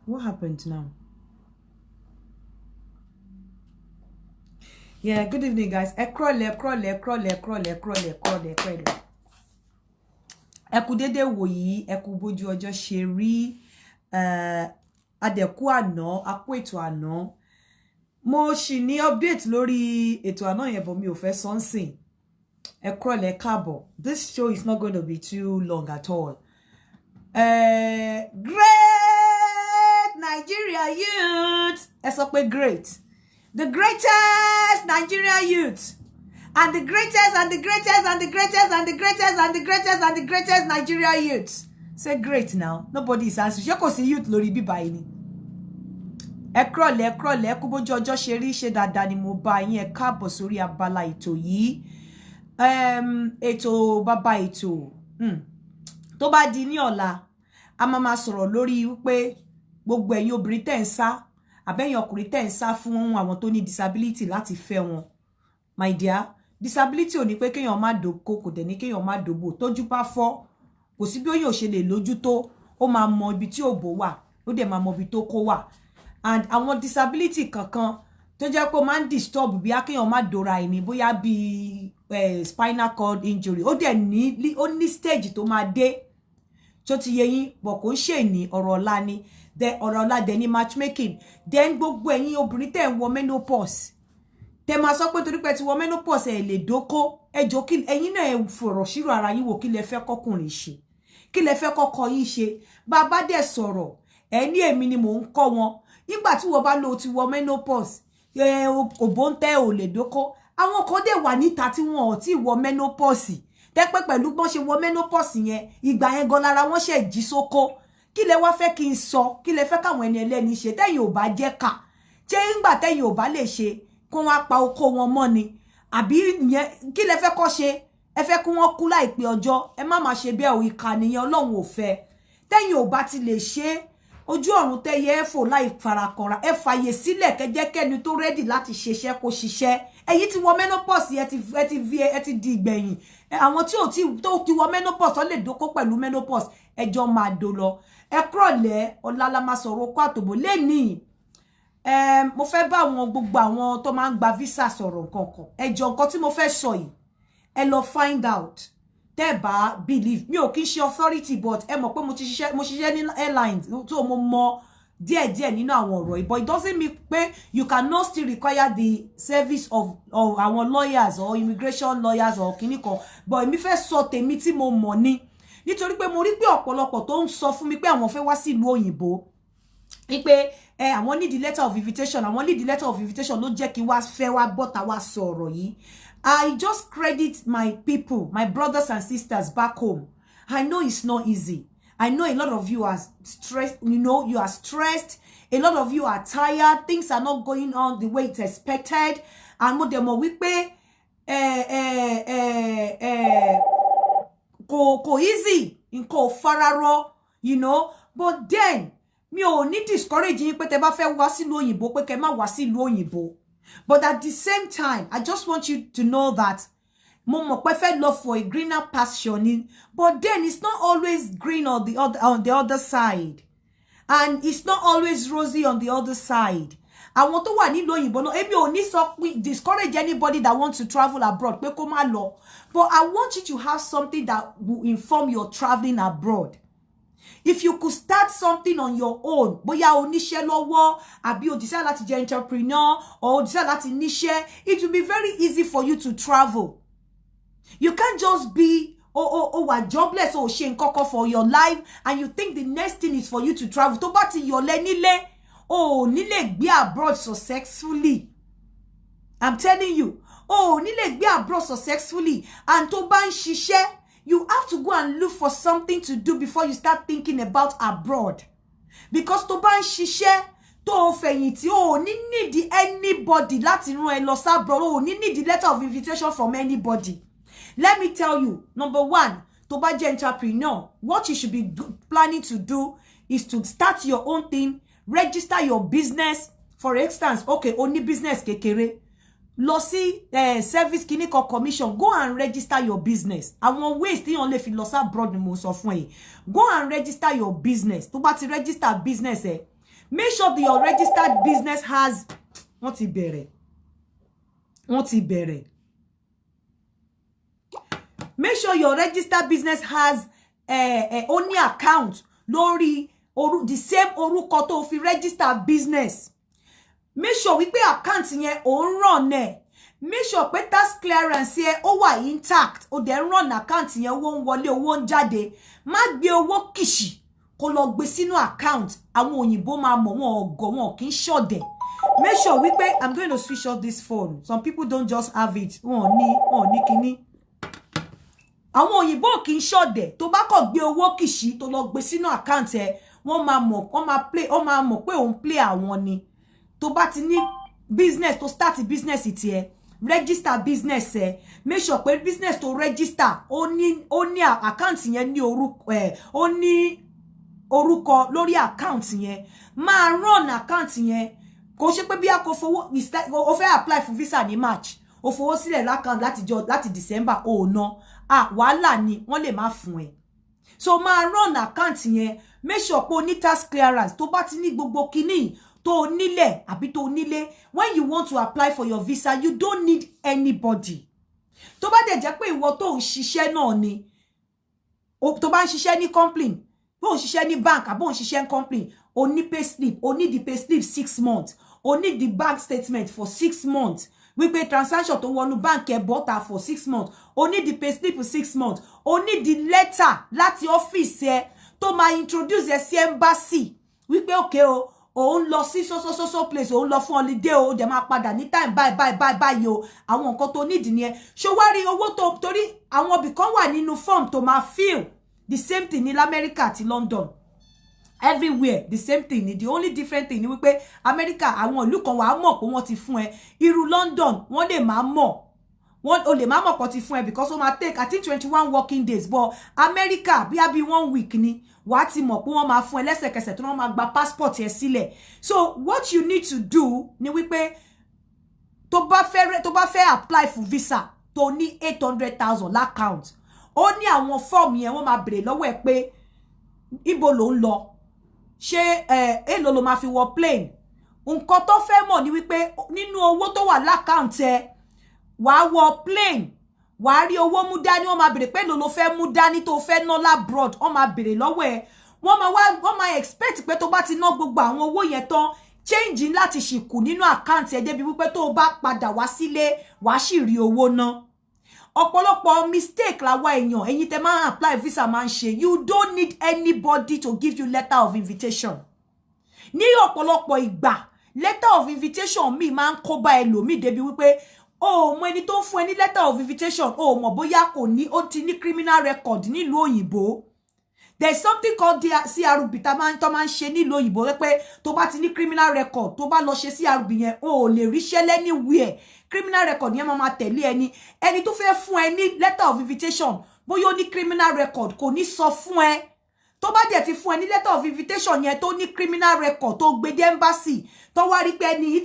What happened now? Yeah, good evening, guys. Ẹ kúrọ̀lẹ́. Ẹ kú dédé wò yìí, ẹ kú bójú ọjọ́ ṣe rí. Adẹ̀kú àná, akú ètò àná. Mo ṣì ní update lórí ètò àná yẹn, but mi ò fẹ́ sọ nsìn. Ẹ kúrọ̀lẹ́ káàbọ̀. This show is not going to be too long at all. Great Nigeria youth. Ẹ sọ pé great. The greatest Nigerian youth. And the greatest and the greatest and the greatest and the greatest and the greatest and the greatest Nigerian youth. Say great now. Nobody is answering. Ṣé kò sí youth lórí bíbá yìí ni. Ẹ kúrọ̀lẹ́, kú bójú ọjọ́ ṣe rí, ṣe dáadáa ni mo bá yín. Ẹ káàbọ̀ sórí abala ètò yìí. Ètò bàbá ètò. Tó bá di ní ọ̀la, a máa sọ̀rọ̀ lórí wípé gbogbo ẹ̀yin obìnrin tẹ́ ń sá, àbẹ́yìn ọkùnrin tẹ́ ń sá fún àwọn tó ní disability láti fẹ́ wọn. My dear, disability ò ní pé kéèyàn má dóko, kò dẹ̀ ní kéèyàn má dóbò. Tójú bá fọ́, kò sí bí ó ṣe lè lójú tó, ó máa mọ ibi tí òbò wà, ó dẹ̀ máa mọ ibi tó kó wà. And àwọn disability kankan tó jẹ́ pé ó máa ń disturb bí kéèyàn má dóra ẹni, bóyá bí spinal cord injury, ó dẹ̀ ní stage tó máa dé. Tó ti yé yín, bọ̀ kò ń ṣe ní ọ̀rọ̀ ọ̀la ni. Then ọ̀rọ̀ ọ̀la dẹ̀ ní matchmaking. Then gbogbo ẹ̀yin obìnrin tẹ́ ń wọ menopause. Tẹ́ máa sọ pé torí pé ti wọ menopause ẹ lè dóko, ẹ jọ̀ọ́ kí ẹ̀yin náà ẹ fọ̀rọ̀ ṣírò ara yín wò kí lẹ fẹ́ kọ́kùnrin ṣe. Kí lẹ fẹ́ kọ́kọ́ yín ṣe. Bá bá dẹ̀ sọ̀rọ̀, ẹ ní èmi ni mò ń kọ́ wọn. Nígbà tí wọ́n bá lọ ti wọ menopause, òbó ń tẹ́ ò lè dóko. Àwọn kan dẹ̀ wà níta tí wọn ò tí wọ menopause. Tẹ́ pé pẹ̀lú bọ́n ṣe wọ menopause yẹn, ìgbà yẹn gan lára wọn ṣe jí sóko. Kí lẹ wá fẹ́ kí n sọ, kí lẹ fẹ́ káwọn ẹni ẹlẹ́ni ṣe tẹ́yin ò bá jẹ́ ká. Ṣé ńgbà tẹ́yin ò bá lè ṣe kó wá pa oko wọn mọ́ ni? Àbí yẹn kí lẹ fẹ́ kó ṣe? Ẹ fẹ́ kí wọ́n kú láìpẹ́ ọjọ́. Ẹ má má ṣe bẹ́ẹ̀ o, ìkà nìyẹn, Ọlọ́run ò fẹ́. Tẹ́yin ò bá ti lè ṣe ojú ọ̀run tẹ́yẹ fò láì farakanra. Ẹ fàyè sílẹ̀ kẹ́jẹ́ kẹ́ni tó ready láti ṣiṣẹ́ kó ṣiṣẹ́. Ẹ̀yin ti wọ menopause, ẹ ti di ìgbẹ̀yìn. Àwọn tí ò ti wọ menopause, ó lè dóko pẹ̀lú menopause. Ẹjọ́ máa do lọ. Ẹ kúrọ̀lẹ́, ọ̀la la máa sọ̀rọ̀ kó àtòbò lẹ́nìí. Mo fẹ́ bá àwọn gbogbo àwọn tó máa ń gba visa sọ̀rọ̀ nǹkan. Ẹjọ́ nǹkan tí mo fẹ́ sọ yìí, ẹ lọ find out. Tẹ́ bá believe. Mi ò kí ṣe authority, but ẹ mọ̀ pé mo ṣiṣẹ́ ní airlines, tó mo mọ̀ díẹ̀díẹ̀ nínú àwọn ọ̀rọ̀ yìí. But it doesn't mean pé you cannot still require the service of àwọn lawyers or immigration lawyers or kìnnìkan. But èmi fẹ́ sọ tèmi tí mo mọ̀ ni. Nítorí pé mo rí pé ọ̀pọ̀lọpọ̀ tó ń sọ fún mi pé àwọn fẹ́ wá sí ìlú òyìnbó. Ní pé àwọn need the letter of invitation, àwọn need the letter of invitation ló jẹ́ kí wá fẹ́ wá bọ́ta wá sọ̀rọ̀ yìí. I just credit my people, my brothers and sisters back home. I know it's not easy. I know a lot of you are stressed, you are stressed. A lot of you are tired. Things are not going on the way it's expected. And mo demo wípé kò easy, nko fararo, but then mi ò ní discourage yín pé tẹ́ bá fẹ́ wá sí ìlú òyìnbó pé kẹ́ má wá sí ìlú òyìnbó. But at the same time, I just want you to know that mo mọ̀ pé fẹ́ lọ for a greener pasture, but then it's not always green on the other side. And it's not always rosy on the other side. Àwọn tó wà nílùú òyìnbó náà, èmi ò ní sọ pé discourage anybody that wants to travel abroad pé kó má lọ. But I want you to have something that will inform your traveling abroad. If you could start something on your own, bóyá oníṣẹ́ lọ́wọ́, àbí o decide láti jẹ́ entrepreneur, or o decide láti níṣẹ́, it will be very easy for you to travel. You can't just be wà jobless or ṣe nǹkankan for your life and you think the next thing is for you to travel. Tó bá ti yọ̀lẹ́ nílé, nílé gbé abroad successfully. I'm telling you, nílé gbé abroad successfully. And tó bá ń ṣiṣẹ́, you have to go and look for something to do before you start thinking about abroad. Because tó bá ń ṣiṣẹ́, tó fẹ̀yìntì, ní need anybody láti rán ẹ lọ abroad, ní need the letter of invitation from anybody. Let me tell you, number one, tó bá jẹ́ entrepreneur, what you should be planning to do is to start your own thing, register your business. For instance, okay, only business kékeré. Lọ sí service clinical commission, go and register your business. Àwọn ways tí on lè fi lọ abroad ni mo sọ fún ẹ. Go and register your business. Tó bá ti register business Make sure that your registered business has wọ́n ti bẹ̀rẹ̀. Make sure your registered business has only account lórí the same orúkọ tó fi register business. Make sure wípé account yẹn ó ń run ẹ̀. Make sure pé tax clearance yẹn ó wà intact. Ó dẹ̀ run account yẹn, owó ń wọlé, owó ń jáde. Má gbé owó kìṣì kó lọ gbé sínú account. Àwọn òyìnbó máa mọ̀ wọ́n ọ̀gọ̀ wọn kì í ṣọ̀dẹ̀. Make sure wípé I'm going to switch off this phone. Some people don't just have it. Wọ́n ní kíní. Àwọn òyìnbó kì í ṣọ̀dẹ̀. Tó bá kọ̀ gbé owó kìṣì tó lọ gbé sínú account ẹ, wọ́n máa mọ̀ pé òun play àwọn ni. Tó bá ti ní business to start business tiẹ̀, register business ẹ, make sure pé business to register ó ní account yẹn ní orúkọ ó ní orúkọ lórí account yẹn. Máa run account yẹn. Kò ṣe pé bí a kò fowó o fẹ́ apply for visa ní March, o fowó sílẹ̀ l'account láti December o no. Wàhálà ni wọ́n lè má fún ẹ. So máa run account yẹn. Make sure pé o ní tax clearance. Tó bá ti ní gbogbo kíní tó nílẹ̀ àbí tó nílé, when you want to apply for your visa, you don't need anybody. Tó bá dẹ̀ jẹ́ pé ìwọ tó ń ṣiṣẹ́ náà ni, tó bá ń ṣiṣẹ́ ní company, bó ń ṣiṣẹ́ ní bank àbó ń ṣiṣẹ́ ní company, o ní pay slip, o ní the pay slip 6 months, o ní the bank statement for 6 months. Wípé transaction tó wọnú bank ẹ bọ́ta for 6 months, o ní the pay slip for 6 months, o ní the letter láti office ẹ tó máa introduce ẹ sí embassy. Wípé okay o, òun lọ sí so place, òun lọ fún holiday o, dẹ̀ máa padà ní time bye o. Àwọn nǹkan tó need ni ẹ. Ṣó wá rí owó tó torí àwọn ibì kan wà nínú form tó máa fill. The same thing in America àti London. Everywhere the same thing. The only different thing ni wípé America àwọn ìlú kan wà mọ̀ pé wọ́n ti fún ẹ. Irú London wọ́n lè máa mọ̀. Wọ́n o lè máa mọ̀ pé ti fún ẹ because ó máa take I think 21 working days. But America bí 1 week ni wàá ti mọ̀ pé wọ́n máa fún ẹ lẹ́sẹ̀kẹsẹ̀ tó wọ́n máa gba passport ẹ sílẹ̀. So what you need to do ni wípé tó bá fẹ́ apply for visa tó ní 800,000 l'account. Ó ní àwọn form yẹn wọ́n máa bèrè lọ́wọ́ ẹ pé ibo ló ń lọ. Ṣé èló ló máa fi wọ plane. Nǹkan tó fẹ́ mọ̀ ni wípé nínú owó tó wà l'account ẹ wàá wọ plane, wàá rí owó mú dání, wọ́n máa bèrè pé èló ló fẹ́ mú dání tó fẹ́ ná labroad, wọ́n máa bèrè lọ́wọ́ ẹ. Wọ́n máa expect pé tó bá ti ná gbogbo àwọn owó yẹn tán, change láti ṣìkù nínú account ẹ débi wípé tó bá padà wá sílé wàá sì rí owó ná. Ọ̀pọ̀lọpọ̀ mistake làwa èèyàn ẹ̀yin tẹ́ máa apply visa máa ń ṣe. You don't need anybody to give you letter of invitation. Ní ọ̀pọ̀lọpọ̀ ìgbà letter of invitation mi máa ń kó bá ẹlòmíì débi wípé o mọ ẹni tó ń fún ẹ ní letter of invitation o mọ̀ bóyá kò ní ó ti ní criminal record nílùú òyìnbó. There is something called CRB tó máa ń ṣe nílùú òyìnbó pé tó bá ti ní criminal record tó bá lọ ṣe CRB yẹn o lè ríṣẹ́ anywhere. Criminal record yẹn máa tẹ̀lé ẹni tó fẹ́ fún ẹ ní letter of invitation bóyá ó ní criminal record kò ní sọ fún ẹ. Tó bá dẹ̀ ti fún ẹ ní letter of invitation yẹn tó ní criminal record tó gbé dé embassy tó wá rí pé ẹni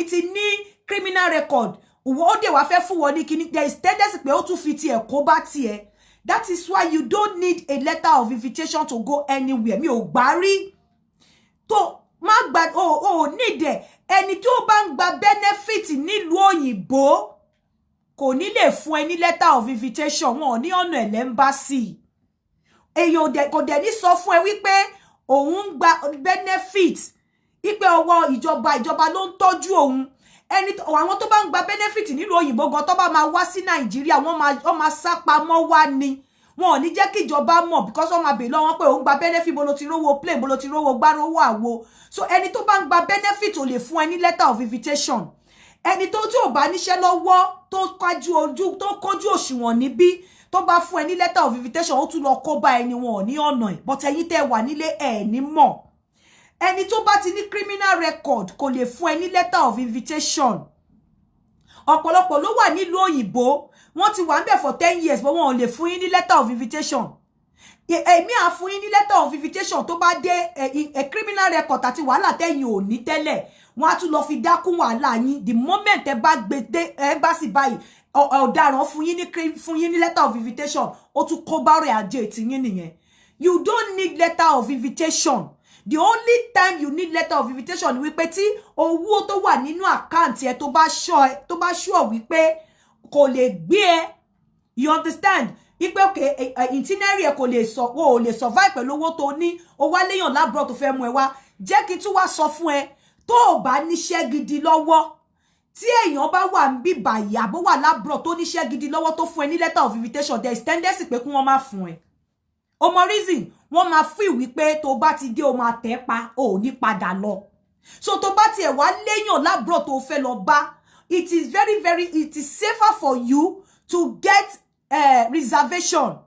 ti ní criminal record ó dẹ̀ wá fẹ́ fún wọn ní kíní. There is tendency pé ó tún fi tiẹ̀ kó bá tiẹ̀. That is why you don't need a letter of invitation to go anywhere. Mi ò gbà rí. Tó má gba o need ẹ. Ẹni tí ó bá ń gba benefit nílùú òyìnbó kò ní lè fún ẹ ní letter of invitation. Wọn ò ní ọ̀nà ẹ̀ lẹ́mbásì. Èèyàn kò dẹ̀ ní sọ fún ẹ wípé òun ń gba benefit. Ipe ọwọ́ ìjọba ló ń tọ́jú òun. Àwọn tó bá ń gba benefit nílùú òyìnbó gan tó bá máa wá sí Nàìjíríà wọ́n máa sá pamọ́ wá ni. Wọn ò ní jẹ́ kí ìjọba mọ̀ because wọ́n máa bèèrè lọ́wọ́ pé òun gba benefit bó ló ti rówó plane bó ló ti rówó gbá rówó àwo. So ẹni tó bá ń gba benefit ò lè fún ẹ ní letter of invitation. Ẹni tó tí ò bá níṣẹ́ lọ́wọ́ tó kójú òṣùwọ̀n níbí tó bá fún ẹ ní letter of invitation ó tún lọ kó bá ẹni wọn ò ní ọ̀nà ẹ̀. But ẹ̀yin tẹ́ wà nílé ẹ̀ ní mọ̀. Ẹni tó bá ti ní criminal record kò lè fún ẹ ní letter of invitation. Ọ̀pọ̀lọpọ̀ ló wà nílùú òyìnbó wọ́n ti wà ńbẹ̀ for 10 years but wọ́n ò lè fún yín ní letter of invitation. Èmi á fún yín ní letter of invitation tó bá dé criminal record àti wàhálà tẹ́yin ò ní tẹ́lẹ̀ wọ́n á tún lọ fi dákún wàhálà yín. The moment ẹ bá gbé dé embassy báyìí ọ̀daràn fún yín ní letter of invitation ó tún kó bá rẹ̀ ajé ti yín nìyẹn. You don't need letter of invitation. The only time you need letter of invitation ni wípé tí owó tó wà nínú account ẹ tó bá sure wípé kò lè gbé ẹ. You understand? Ipe okay, itinerary ẹ kò lè o lè survive pẹ̀lú owó tó ní, o wá léyàn labroad tó fẹ́ mú ẹ wá. Jẹ́ kí tún wá sọ fún ẹ, tó bá níṣẹ́ gidi lọ́wọ́, tí èèyàn bá wà ńbí báyìí àbó wà labroad tó níṣẹ́ gidi lọ́wọ́ tó fún ẹ ní letter of invitation, there is tendency pé kí wọ́n má fún ẹ. O mọ reason, wọ́n máa feel wípé tó bá ti dé o máa tẹ̀ pa, o ní padà lọ. So tó bá ti ẹ̀ wá léyàn labroad tó fẹ́ lọ bá, it is it is safer for you to get reservation.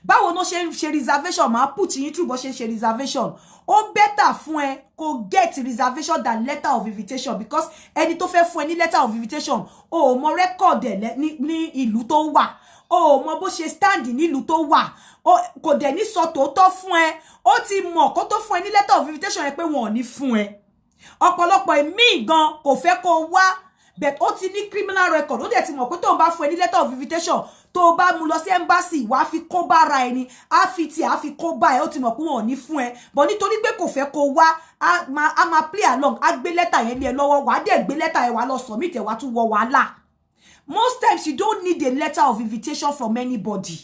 Báwo no ṣe reservation, máa put yín through bó ṣe reservation. Ó better fún ẹ kó get reservation than letter of invitation, because ẹni tó fẹ́ fún ẹ ní letter of invitation, o mọ record ẹ ní ìlú tó wà, o mọ bó ṣe stand ní ìlú tó wà, kò dẹ̀ ní sọ tòótọ́ fún ẹ. Ó ti mọ̀ kó tó fún ẹ ní letter of invitation ẹ pé wọn ò ní fún ẹ. Ọ̀pọ̀lọpọ̀ èmi gan kò fẹ́ kó wá, but ó ti ní criminal record. Ó dẹ̀ ti mọ̀ pé tó bá fún ẹ ní letter of invitation, tó bá mú lọ sí embassy, wá fi kó bá ra ẹni, á fi kó bá ẹ. Ó ti mọ̀ pé wọn ò ní fún ẹ, but nítorí pé kò fẹ́ kó wá, a máa play along, á gbé letter yẹn lé ẹ lọ́wọ́, wá dẹ̀ gbé letter yẹn wá lọ submit ẹ, wá tún wọ wàhálà. Most times you don't need a letter of invitation from anybody.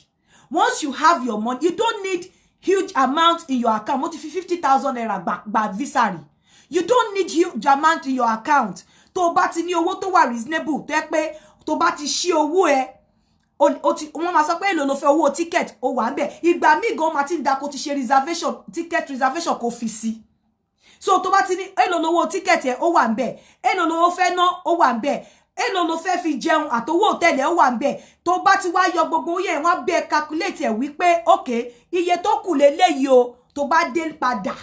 Once you have your money, you don't need huge amount in your account. Mo ti fi 50,000 naira gba visa rí. You don't need huge amount in your account. Tó bá ti ní owó tó wà reasonable, tó yẹ pé tó bá ti ṣí owó ẹ, wọ́n máa sọ pé èlò ló fẹ́ owó ticket, ó wà ńbẹ̀. Ìgbà míì gan máa ti ń da kó ti ṣe reservation, ticket reservation kó fi sí. So tó bá ti ní èlò lówó ticket ẹ, ó wà ńbẹ̀. Èlò lówó fẹ́ ná, ó wà ńbẹ̀. Èlò ló fẹ́ fi jẹun àtowó hotel ẹ, ó wà ńbẹ̀. Tó bá ti wá yọ gbogbo yẹn, wọ́n bẹ̀ calculate ẹ wípé okay, iye tó kù leléyìí o, tó bá dé padà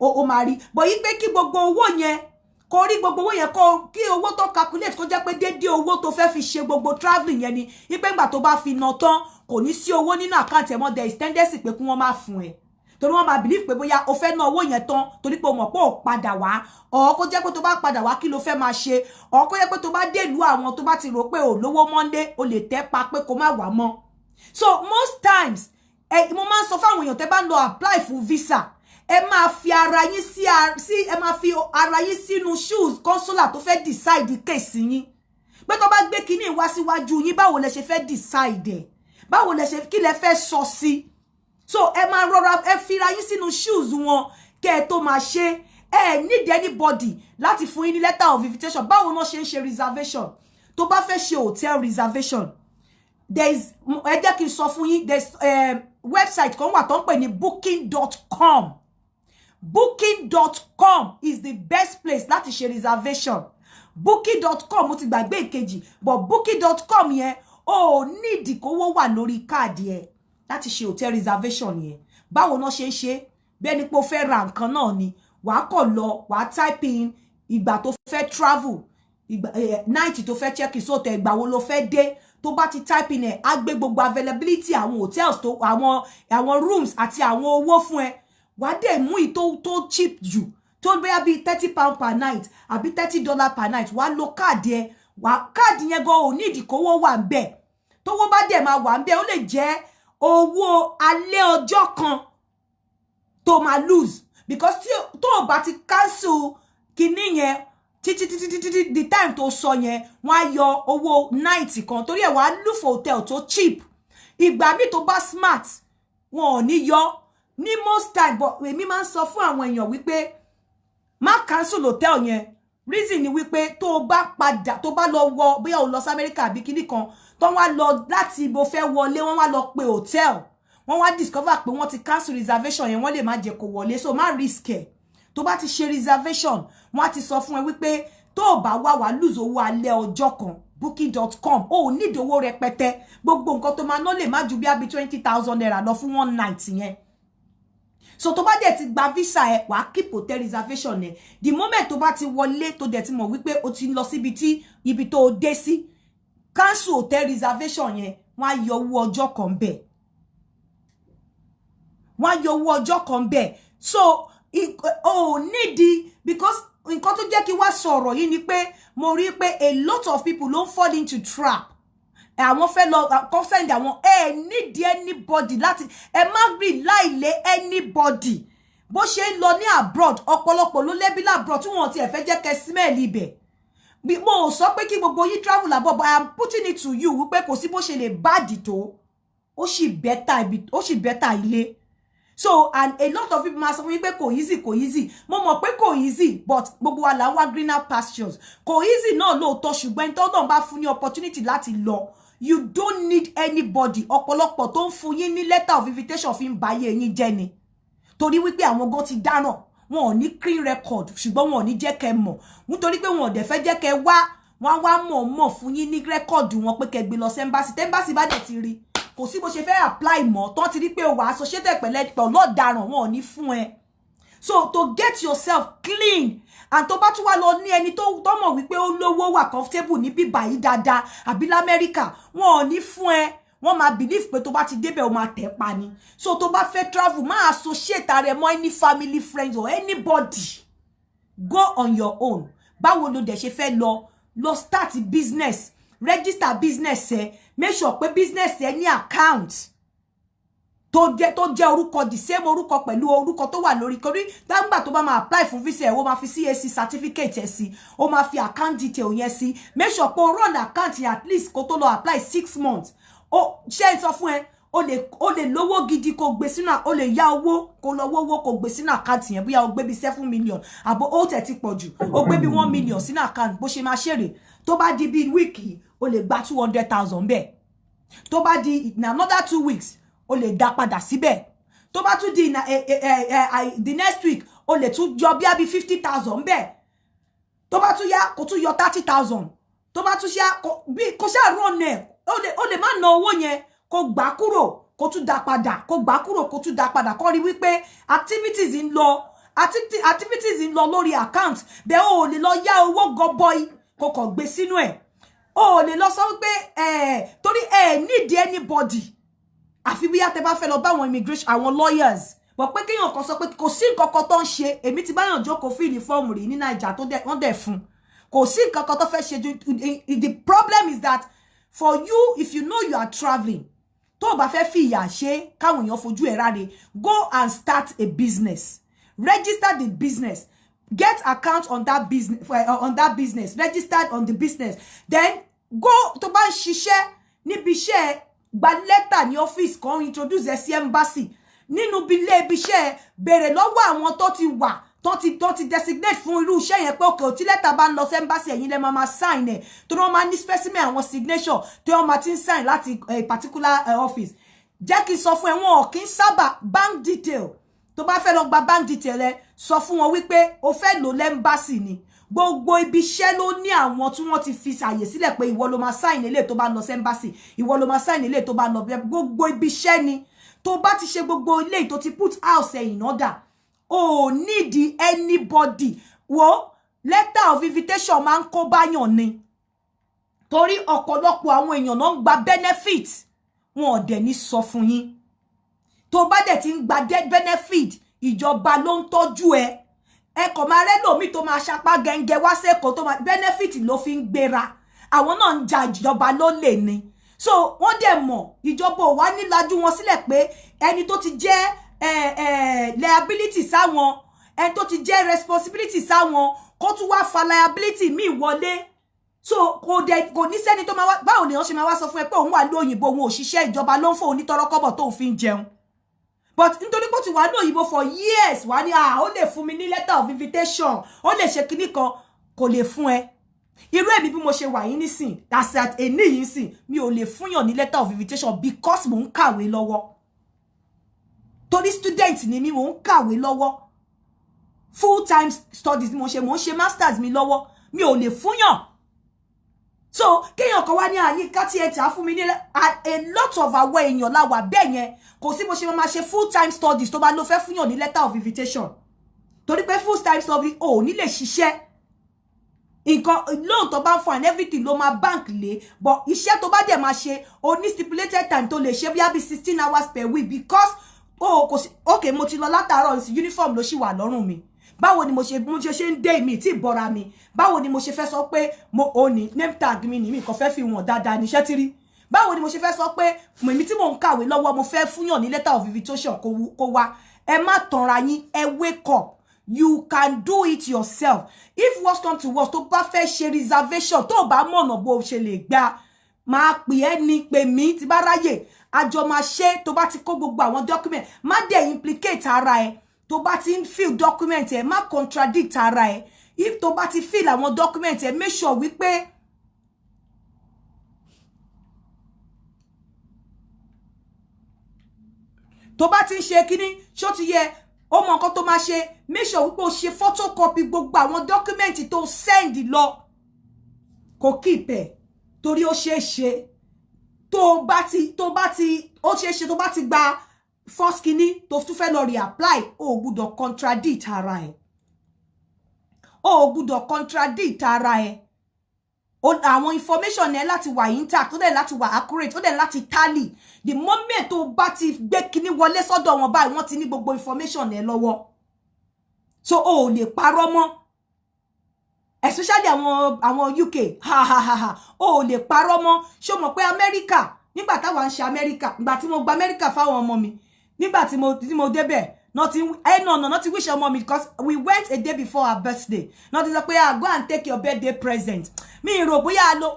o máa rí. But yí pé kí gbogbo owó yẹn kó rí gbogbo owó yẹn kí owó tó calculate kó jẹ́ pé dédé owó tó fẹ́ fi ṣe gbogbo traveling yẹn ni. Yí pé ńgbà tó bá fi ná tán kò ní sí owó nínú account ẹ mọ́, there is tendency pé kí wọ́n má fún ẹ. Torí wọ́n máa believe pé bóyá o fẹ́ ná owó yẹn tán torí pé o mọ̀ pé o padà wá, or kó jẹ́ pé tó bá padà wá kí ló fẹ́ máa ṣe, or kó jẹ́ pé tó bá dé ìlú àwọn tó bá ti rò pé o lówó Monday, o lè tẹ́ pa pé kó má wá mọ́. So most times mo máa ń sọ fáwọn èèyàn tẹ́ bá lọ apply fún visa, ẹ máa fi ara yín ẹ máa fi ara yín sínú shoes consular tó fẹ́ decide case yín. Pé tó bá gbé kíní wá síwájú yín, báwo lẹ ṣe fẹ́ decide, báwo lẹ ṣe kí lẹ fẹ́ sọ sí. So ẹ máa rọra ẹ fi ara yín sínú shoes wọn kẹ́ tó máa ṣe. Ẹ need anybody láti fún yín ní letter of invitation. Báwo náà ṣe ń ṣe reservation? Tó bá fẹ́ ṣe hotel reservation, there is ẹ jẹ́ kí n sọ fún yín, there's website kan wà tó ń pè ní booking.com. Booking.com is the best place láti ṣe reservation. Booking.com mo ti gbàgbé ìkejì, but Booking.com yẹn o need kówó wà lórí káàdì ẹ láti ṣe hotel reservation yẹn. Báwo náà ṣe ń ṣe? Bẹ́ẹ̀ ni pé o fẹ́ ra nǹkan náà ni, wàá kọ̀ lọ, wàá type in ìgbà tó fẹ́ travel, night tó fẹ́ check in hotel, ìgbà wo ló fẹ́ dé. Tó bá ti type in ẹ̀, á gbé gbogbo availability àwọn hotels tó àwọn rooms àti àwọn owó fún ẹ. Wàá dẹ̀ mú tó cheap jù, tó bóyá bí £30 per night àbí $30 per night. Wàá lo káàdì ẹ, káàdì yẹn gan ò need kówó wà ńbẹ̀. Tówó bá dẹ̀ máa wà ńbẹ̀, ó lè jẹ́ owó alẹ́ ọjọ́ kan tó máa lose, because tó bá ti cancel kíní yẹn títí the time tó sọ yẹn, wọ́n á yọ owó night kan, torí ẹ̀ wàá look for hotel tó cheap. Ìgbà mi tó bá smart, wọn ò ní yọ ní most time. But èmi máa ń sọ fún àwọn èèyàn wípé má cancel hotel yẹn. Reason ni wípé tó bá padà, tó bá lọ wọ bóyá o lọ sí America àbí kíní kan, tó wá lọ láti ibo fẹ́ wọlé, wọ́n wá lọ pé hotel, wọ́n wá discover pé wọ́n ti cancel reservation yẹn, wọ́n lè má jẹ́ kó wọlé. So má risk ẹ̀. Tó bá ti ṣe reservation, wọ́n á ti sọ fún ẹ wípé tó bá wá lose owó alẹ́ ọjọ́ kan. Booking.com o need owó rẹpẹtẹ, gbogbo nǹkan tó máa ná lè má ju bí àbí 20,000 naira lọ fún one night yẹn. So tó bá dẹ̀ ti gba visa ẹ, wàá keep hotel reservation ẹ. The moment tó bá ti wọlé, tó dẹ̀ ti mọ̀ wípé o ti lọ síbi ibi tó dé sí, cancel hotel reservation yẹn, wọ́n á yọ owó ọjọ́ kan bẹ́ẹ̀. Wọ́n á yọ owó ọjọ́ kan bẹ́ẹ̀. So o need, because nǹkan tó jẹ́ kí wá sọ̀rọ̀ yìí ni pé mo rí pé a lot of people don't fall into trap àwọn fẹ́ lọ kọ́ send àwọn need anybody láti ẹ má rely lé anybody bó ṣe ń lọ ní abroad ọ̀pọ̀lọpọ̀ ló lẹ́bí labroad tí wọ́n ti ẹ̀ fẹ́ jẹ́ kẹ́ smell ibẹ̀ mo sọ pé kí gbogbo yín travel abroad but I am putting it to you wípé kò sí bó ṣe lè bad tó ó sì better ilé. So and a lot of people ma sọ fún mi pé kò easy mo mọ̀ pé kò easy but gbogbo wa là ń wá greener pastures kò easy náà lóòótọ́ ṣùgbọ́n tó náà bá fún ní opportunity láti lọ you don't need anybody ọ̀pọ̀lọpọ̀ tó ń fún yín ní letter of invitation fi ń báyé yín jẹ́ ni torí wípé àwọn gan ti dáná wọn ò ní clean record ṣùgbọ́n wọn ò ní jẹ́ kẹ́ mọ̀ nítorí pé wọn ò dẹ̀ fẹ́ jẹ́ kẹ́ wá wọn mọ̀ fún yín ní record wọn pé kẹ́ gbé lọ sí embassy tẹ́ḿbàsì bá dẹ̀ ti rí kò sí bó ṣe fẹ́ apply mọ́ tó ti rí pé o wà associated pẹ̀lẹ́ ọlọ́daràn wọn ò ní fún ẹ so to get yourself clean and tó bá tún wá lọ ní ẹni tó mọ̀ wípé ó lówó wà comfortable ní bíbá yìí dáadáa àbí l'Amẹ́ríkà wọn ò ní fún ẹ wọ́n máa believe pé tó bá ti débẹ̀ o máa tẹ̀ pa ni so tó bá fẹ́ travel má associate rẹ mọ́ any family friends or anybody go on your own báwo ló dẹ̀ ṣe fẹ́ lọ start business register business ẹ make sure pé business ẹ ní account tó jẹ́ orúkọ the same orúkọ pẹ̀lú orúkọ tó wà lórí korí dáńgbà tó bá máa apply fún visa ẹ ó máa fi CAC certificate ẹ sí ó máa fi account detail yẹn sí make sure pé o run account yẹn at least kó tó lọ apply 6 months ó ṣe sọ fún ẹ o lè lówó gidi kó gbé sínú o lè yá owó kó lọ wówó kó gbé sínú account yẹn bóyá o gbé bí 7 million àbò ó tẹ̀ ti pọ̀ jù o gbé bí 1 million sínú account bó ṣe máa ṣèrè tó bá di bí week o lè gba 200,000 bẹ́ẹ̀ tó bá di in another 2 weeks o lè dá padà síbẹ̀ tó bá tún di the next week o lè tún yọ bí àbí 50,000 bẹ́ẹ̀ tó bá tún yá kó tún yọ 30,000 tó bá tún ṣá kó ṣá run ẹ̀ o lè má ná owó yẹn kó gbà kúrò kó tún dá padà kó gbà kúrò kó tún dá padà kó rí wípé activities ń lọ lórí account bẹ́ẹ̀ o lè lọ yá owó gọbọi kó kàn gbé sínú ẹ̀ o lè lọ sọ wípé torí need anybody àfi bí tẹ́ bá fẹ́ lọ bá àwọn immigration àwọn lawyers but pé kéèyàn kan sọ pé kò sí nǹkan kan tó ń ṣe èmi ti báyàn jókòó fíìlì fọ́ọ̀mù rí ní Naija tó wọ́n dẹ̀ fún kò sí nǹkan kan tó fẹ́ ṣe the problem is that for you if you know you are traveling tó bá fẹ́ fi ìyà ṣe káwọn èèyàn fojú ẹ̀ ráre go and start a business register the business get account on that business registered on the business then go tó bá ń ṣiṣẹ́ níbi iṣẹ́ gba lẹ́tà ní ọ́fíìsì kan introduce ẹ sí embassy nínú ibi iṣẹ́ bèrè lọ́wọ́ àwọn tó ti wà tó ti designate fún irú iṣẹ́ yẹn pé òkè tí lẹ́tà bá ń lọ sí embassy ẹ̀yin lẹ́ máa sign ẹ̀ tó wọ́n máa ní specimen àwọn signature tó wọ́n máa ti ń sign láti a particular office jẹ́ kí n sọ fún ẹ wọn kì í sábà bank detail tó bá fẹ́ lọ gba bank detail rẹ sọ fún wọn wípé o fẹ́ lò lẹ́mbàsì ni gbogbo ibi iṣẹ́ ló ní àwọn tí wọ́n ti fi àyè sílẹ̀ pé ìwọ ló máa sign ilé tó bá lọ sí embassy ìwọ ló máa sign ilé tó bá lọ gbogbo ibi iṣẹ́ ni tó bá ti ṣe gbogbo ilé tó ti put house in order o need anybody wo letter of invitation máa ń kó báyàn ni torí ọ̀pọ̀lọpọ̀ àwọn èèyàn náà ń gba benefit wọn ò dẹ̀ ní sọ fún yín tó bá dẹ̀ ti ń gba benefit ìjọba ló ń tọ́jú ẹ kò máa rẹ́ lòmí tó máa ṣapá gẹ́ngẹ́ wá sẹ́kọ̀ọ́ tó máa benefit ló fi ń gbéra àwọn náà ń ja ìjọba ló lè ní so wọ́n dẹ̀ mọ̀ ìjọba ò wá nílájú wọn sílẹ̀ pé ẹni tó ti jẹ́ liability sáwọn ẹni tó ti jẹ́ responsibility sáwọn kó tún wá fa liability míì wọlé so kò ní sẹ́ni tó máa wá báwo lèèyàn ṣe máa wá sọ fún ẹ pé òun wà lóyìnbó òun òṣìṣẹ́ ìjọba ló ń fò ní tọrọkọ́bọ̀ tó fi ń jẹun but nítorí pé ó ti wà ní òyìnbó for years wà ní ó lè fún mi ní letter of invitation ó lè ṣe kinní kan kò lè fún ẹ irú èmi bí mo ṣe wà yín nísìn that's at èní yìí sìn mi ò lè fúnyàn ní letter of invitation because mò ń kàwé lọ́wọ́ torí student ni mi mò ń kàwé lọ́wọ́ full time studies mo ṣe mò ń ṣe masters mi lọ́wọ́ mi ò lè fúnyàn so kéèyàn kan wá ní àyín ká tí ẹ tà fún mi ní a lot of àwọn èèyàn la wà bẹ́ẹ̀ yẹn kò sí bó ṣe máa ṣe full time studies tó bá lọ fẹ́ fúnyàn ní letter of invitation torí pé full time studies ò ní lè ṣiṣẹ́ nǹkan loan tó bá ń fún and everything ló máa bank lé but iṣẹ́ tó bá dẹ̀ máa ṣe o ní stipulated time tó lè ṣe bí 16 hours per week because kò sí okay mo ti lọ látàárọ̀ ní uniform ló ṣì wà lọ́rùn mi báwo ni mo ṣe ń dé mi tí bọ́ra mi báwo ni mo ṣe fẹ́ sọ pé mo ò ní name tag mi ní mi kò fẹ́ fi wọ̀n dáadáa níṣẹ́ tí rí báwo ni mo ṣe fẹ́ sọ pé èmi tí mò ń kàwé lọ́wọ́ mo fẹ́ fúnyàn ní letter of invitation kó wá ẹ má tanra yín ẹ wake up. You can do it yourself. If worst come to worst, tó bá fẹ́ ṣe reservation, tó bá mọ̀nà bó ṣe lè gbà, máa pè ẹ́ ní pè mí tí bá ráyè. Àjọ máa ṣe tó bá ti kó gbogbo àwọn document. Má dẹ̀ implicate ara ẹ. Tó bá ti ń fill document ẹ, má contradict ara ẹ. If tó bá ti fill àwọn document ẹ, make sure wípé tó bá ti ń ṣe kíní, ṣó ti yẹ ó mọ nǹkan tó máa ṣe, make sure wípé o ṣe photocopy gbogbo àwọn document tó send lọ kò keep ẹ torí ó ṣe é ṣe tó bá ti ó ṣe é ṣe tó bá ti gba first kíní tó tún fẹ́ lọ reapply ó gbọ́dọ̀ contradict ara ẹ ó gbọ́dọ̀ contradict ara ẹ àwọn information ẹ láti wà intact ó dẹ̀ láti wà accurate ó dẹ̀ láti tally the moment tó bá ti gbé kíní wọlé sọ́dọ̀ wọn báyìí wọ́n ti ní gbogbo information ẹ lọ́wọ́ so o lè parọ́ mọ́ especially àwọn UK o lè parọ́ mọ́ ṣó mọ̀ pé America nígbà táwa ń ṣe America nígbà tí mo gba America fáwọn ọmọ mi nígbà tí mo débẹ̀ nothing not wish ọmọ mi because we went a day before our birthday not sọ pé go and take your birthday present mi rò bóyá lo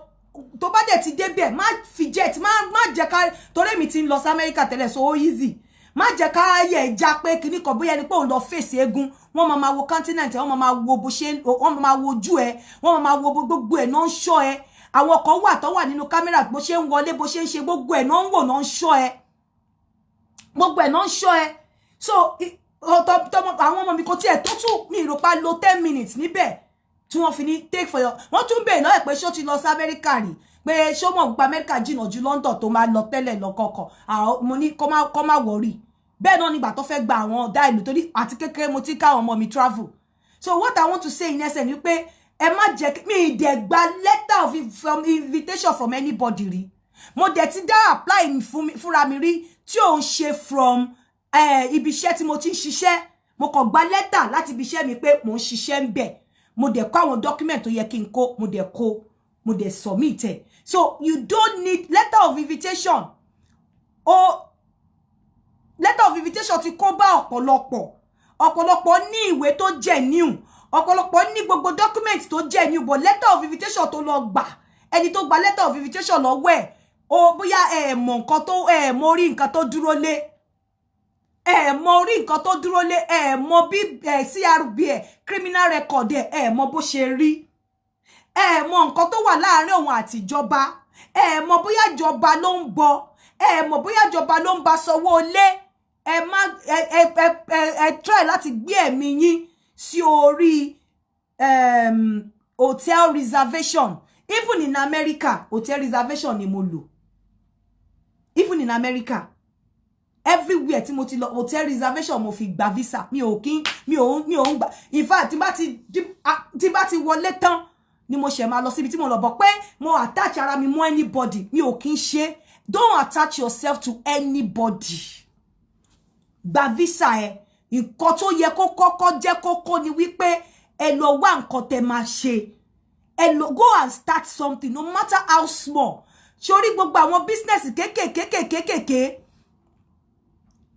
tó bá dé ti débẹ̀ má fi jet má jẹ́ ká torí mi ti ń lọ sí America tẹ́lẹ̀ so easy má jẹ́ ká ye já pé kíní kan bóyá ni pé ó lọ face egun wọ́n máa wo continent wọ́n máa wo bó ṣe wọ́n máa wo ojú ẹ wọ́n máa wo gbogbo ẹ no show ẹ àwọn kan wà tó wà nínú camera bó ṣe ń wọlé bó ṣe ń ṣe gbogbo ẹ no wò no show ẹ gbogbo ẹ no show ẹ so àwọn ọmọ mi kò tiẹ̀ tó tún mi rò pa lo 10 minutes níbẹ̀ tí wọ́n fi ní take for your wọ́n tún bèèrè lọ́wọ́ pé ṣó ti lọ sí America rí pé ṣó mọ̀ gba America jìnnà ju London tó máa lọ tẹ́lẹ̀ lọ́kọ̀ọ̀kan mo ní kó má worry bẹ́ẹ̀ náà nígbà tó fẹ́ gba àwọn ọ̀dà ìlú torí àti kékeré mo ti ká àwọn ọmọ mi travel so what I want to say in essence ni pé ẹ má jẹ́ mi dẹ̀ gba letter of invitation from anybody rí mo dẹ̀ ti dá apply fúnra mi rí tí ò ń ṣe from ibi iṣẹ́ tí mo ti ń ṣiṣẹ́ mo kàn gba letter láti ibi iṣẹ́ mi pé mo ń ṣiṣẹ́ ń bẹ̀ mo dẹ̀ kó àwọn document tó yẹ kí n kó mo dẹ̀ submit ẹ̀ so you don't need letter of invitation letter of invitation ti kó bá ọ̀pọ̀lọpọ̀ ní ìwé tó genuine ọ̀pọ̀lọpọ̀ ní gbogbo document tó genuine but letter of invitation tó lọ gbà ẹni tó gba letter of invitation lọ́wọ́ ẹ̀ o bóyá mọ̀ nǹkan tó mọ̀ rí nǹkan tó dúró lé mọ̀ rí nǹkan tó dúró lé mọ̀ bí CRB criminal record mọ̀ bó ṣe rí mọ̀ nǹkan tó wà láàrin òun àti ìjọba mọ̀ bóyá ìjọba ló ń bọ̀ mọ̀ bóyá ìjọba ló ń bá sanwó lé try láti gbé ẹ̀mí yín sí orí hotel reservation even in America hotel reservation ni mo lò even in America everywhere tí mo ti lọ hotel reservation mo fi gba visa mi ò gba in fact tí bá ti wọlé tán ni mo ṣe máa lọ síbi tí mo lọ bọ̀ pé mo attach ara mi mọ́ anybody mi ò kí ń ṣe don't attach yourself to anybody gba visa ẹ nǹkan tó yẹ kó kọ́kọ́ jẹ́ kókó ni wípé ẹ lọ wá nǹkan tẹ́ máa ṣe ẹ lọ go and start something no matter how small sórí gbogbo àwọn business kékèké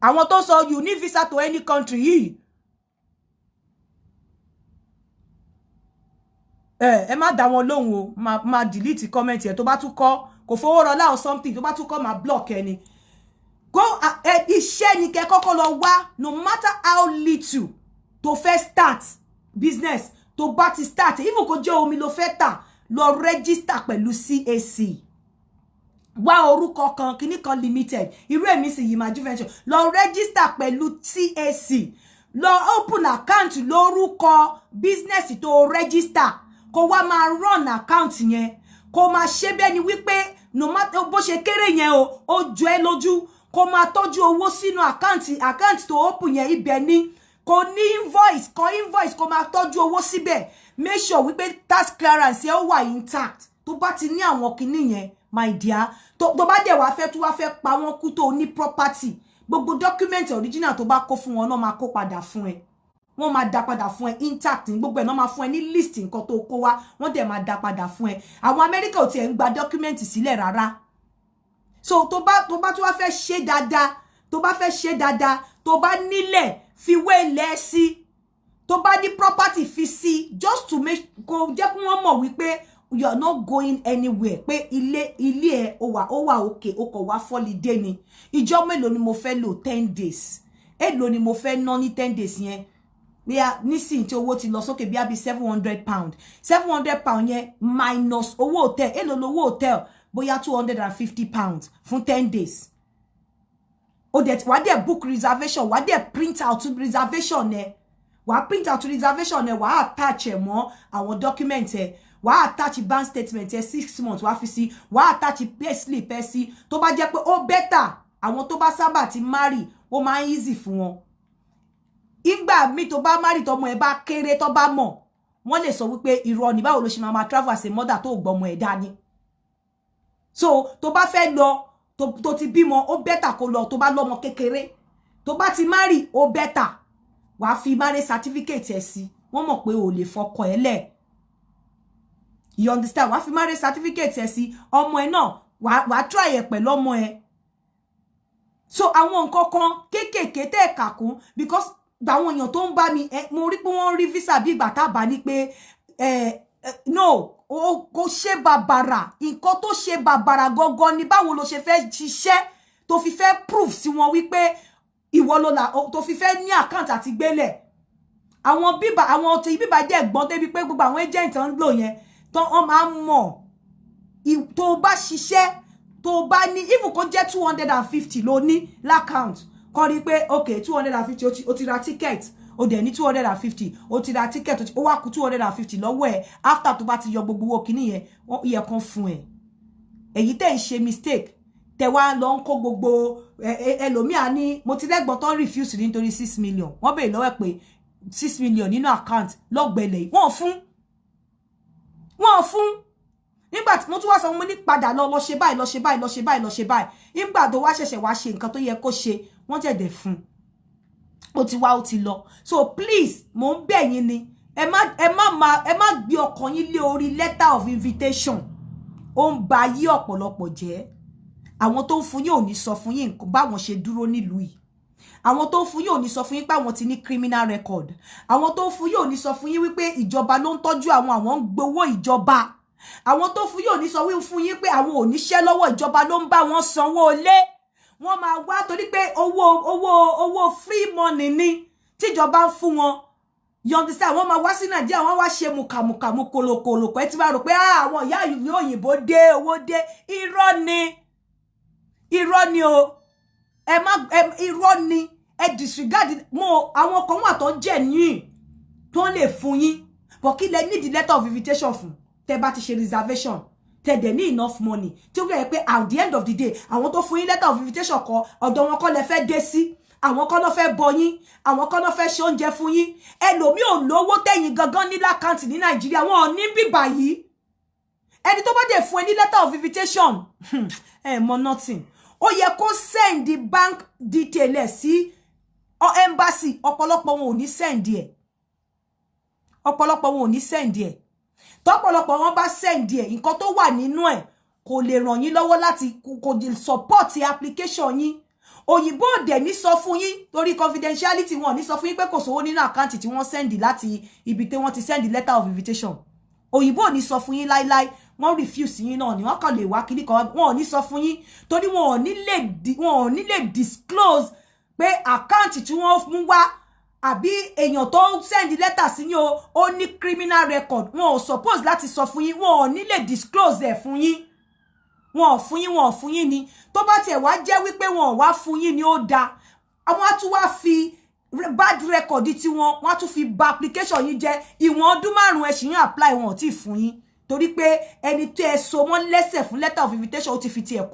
àwọn tó sọ you need visa to any country yìí ẹ má dá wọn lóhùn o má delete comment ẹ tó bá tún kọ kò fowó rọlá or something tó bá tún kọ má block ẹni go iṣẹ́ ni kẹ́ kọ́kọ́ lọ wá no matter how little tó fẹ́ start business tó bá ti start even kó jẹ́ omi ló fẹ́ tà lọ register pẹ̀lú CAC wá orúkọ kan kíní kan limited irú èmi sì yìí máa venture lọ register pẹ̀lú CAC lọ open account lórúkọ business tó register kó wá máa run account yẹn kó máa ṣe bẹ́ẹ̀ ni wípé no matter bó ṣe kéré yẹn ó jọ ẹ́ lójú kó máa tọ́jú owó sínú account tó open yẹn ibẹ̀ ni kò ní invoice kó máa tọ́jú owó síbẹ̀ make sure wípé tax clearance yẹn ó wà intact tó bá ti ní àwọn kinní yẹn my dear tó bá dẹ̀ wá fẹ́ tó wá fẹ́ pa wọ́n kú tó ní property gbogbo document original tó bá kó fún wọn náà máa kó padà fún ẹ wọ́n máa dá padà fún ẹ intact ní gbogbo ẹ̀ náà máa fún ẹ ní list nǹkan tó kó wá wọ́n dẹ̀ máa dá padà fún ẹ àwọn America ò tiẹ̀ ń gba document sílẹ̀ rárá so tó bá wá fẹ́ ṣe dáadáa tó bá fẹ́ ṣe dáadáa tó bá nílẹ̀ fi wé ilẹ̀ sí tó bá ní property fi sí just to make kó jẹ́ kí wọ́n mọ̀ wípé you are not going anywhere pé ilé ẹ ó wà okay ó kò wá holiday ni ìjọ́ mélòó ni mo fẹ́ lò 10 days èló ni mo fẹ́ ná ní 10 days yẹn bia nísìn tí owó ti lọ sókè bia bí £700 £700 yẹn minus owó hotel èló lówó hotel bóyá £250 fún 10 days o det wá dé book reservation wá dé print out reservation ẹ wá print out reservation ẹ wá attach ẹ mọ́ àwọn document ẹ wá attach bank statement ẹ 6 months wá fi sí wá attach payslip ẹ sí tó bá jẹ́ pé ó better àwọn tó bá sábà ti marry ó máa easy fún wọn ìgbà mi tó bá marry tọmọ ẹ bá kéré tó bá mọ̀ wọ́n lè sọ wípé irọ́ ni báwo ló ṣe máa travel as a mother tó gbọ́mọ ẹ dání so tó bá fẹ́ lọ tó ti bímọ ó better kó lọ tó bá lọ́mọ kékeré tó bá ti marry ó better wá fi marriage certificate ẹ sí wọ́n mọ̀ pé o lè fọkọ ẹ lẹ̀ you understand wá fi marriage certificate ẹ sí ọmọ ẹ náà wá try ẹ pẹ̀lú ọmọ ẹ so àwọn nǹkan kan kékèké tẹ́ kà kún because àwọn èèyàn tó ń bá mi mo rí pé wọ́n rí visa bí ìgbà tá bá ní pé no kò ṣe bàbàrà nǹkan tó ṣe bàbàrà gangan ni báwo ló ṣe fẹ́ ṣiṣẹ́ tó fi fẹ́ proof sí wọn wípé ìwọ ló là tó fi fẹ́ ní account àti gbélẹ̀ àwọn tí bíbá jẹ́ ẹ̀gbọ́n débi pé gbogbo àwọn agent ń lò yẹn tó wọ́n máa ń mọ̀ tó bá ṣiṣẹ́ tó bá ní even kó jẹ́ 250 ló ní l'account kọ́ rí pé okay 250 ó ti ra ticket ó dẹ̀ ní 250 ó ti ra ticket ó wá kù 250 lọ́wọ́ ẹ̀ after tó bá ti yọ gbogbo owó kíní yẹn wọ́n yẹ kan fún ẹ̀ èyí tẹ́ ń ṣe mistake tẹ́ wá lọ ń kó gbogbo ẹlòmíà ní mo ti lẹ́gbọ́n tó refuse nítorí 6 million wọ́n béèrè lọ́wọ́ ẹ̀ pé 6 million nínú account lọ́gbẹ̀lẹ̀ wọ́n fún nígbà tí mo tún wá sọ mo ní padà lọ ṣe báyìí nígbà tó wá ṣẹ̀ṣẹ̀ wá ṣe nǹkan tó yẹ kó ṣe wọ́n jẹ̀dẹ̀ fún ó ti wá ó ti lọ so please mo ń bẹ̀ yín ni ẹ má gbé ọkàn yín lé orí letter of invitation ó ń ba yí ọ̀pọ̀lọpọ̀ jẹ́ àwọn tó ń fún yín ò ní sọ fún yín báwọn ṣe dúró nílùú yìí àwọn tó ń fún yín ò ní sọ fún yín pé àwọn ti ní criminal record àwọn tó ń fún yín ò ní sọ fún yín wípé ìjọba ló ń tọ́jú àwọn ń gbowó ìjọba àwọn tó fún yín ò ní sọ fún yín pé àwọn ò níṣẹ́ lọ́wọ́ ìjọba ló ń bá wọn sanwó ilé wọ́n máa wá torí pé owó free money ni tíjọba ń fún wọn you understand wọ́n máa wá sí Nàìjíríà wọ́n wá ṣe mùkàmùkàmù kòlòkòlò pé tí wàá rò pé àwọn ìyá ìlú òyìnbó dé owó dé irọ́ ni o irọ́ ni ẹ disregard mo àwọn kan wà tó genuine tó lè fún yín but kí lẹ need the letter of invitation fún tẹ́ bá ti ṣe reservation tẹ́ dẹ̀ ní enough money tí ó gbé pé at the end of the day àwọn tó fún yín letter of invitation kọ ọ̀dọ̀ wọn kọ́ lẹ fẹ́ dé sí àwọn kọ́ ló fẹ́ bọ́ yín àwọn kọ́ ló fẹ́ ṣe oúnjẹ fún yín ẹlòmíì ò lówó tẹ̀yìn gangan ní lákàntì ní Nàìjíríà wọn ò ní bíbà yìí ẹni tó bá dẹ̀ fún ẹ ní letter of invitation mọ nothing ó yẹ kó send the bank detail ẹ sí embassy ọ̀pọ̀lọpọ̀ wọn ò ní send ẹ tọ́pọ̀lọpọ̀ wọn bá send ẹ nǹkan tó wà nínú ẹ kò lè ràn yín lọ́wọ́ láti kò lè support application yín òyìnbó dẹ̀ ní sọ fún yín torí confidentiality wọn ní sọ fún yín pé kò sówó nínú àkáǹtì tí wọ́n send láti ibi tí wọ́n ti send letter of invitation òyìnbó ní sọ fún yín láíláí wọ́n refuse yín náà ni wọ́n kàn lè wá kíní kan wọ́n ò ní sọ fún yín torí wọ́n ò ní lè disclose pé àkáǹtì tí wọ́n mú wá àbí èèyàn tó send letter sí yín ó ní criminal record wọ́n ò suppose láti sọ fún yín wọ́n ò ní lè disclose ẹ̀ fún yín wọ́n ò fún yín ni tó bá tiẹ̀ wá jẹ́ wípé wọ́n ò wá fún yín ni ó dáa àwọn á tún wá fi bad record tí wọ́n á tún fi ba application yín jẹ́ ìwọ̀n ọdún 5 ẹ ṣì ń apply wọn ò tí fún yín torí pé ẹni tó ẹ so mọ́ lẹ́sẹ̀ fún letter of invitation ó ti fi tiẹ̀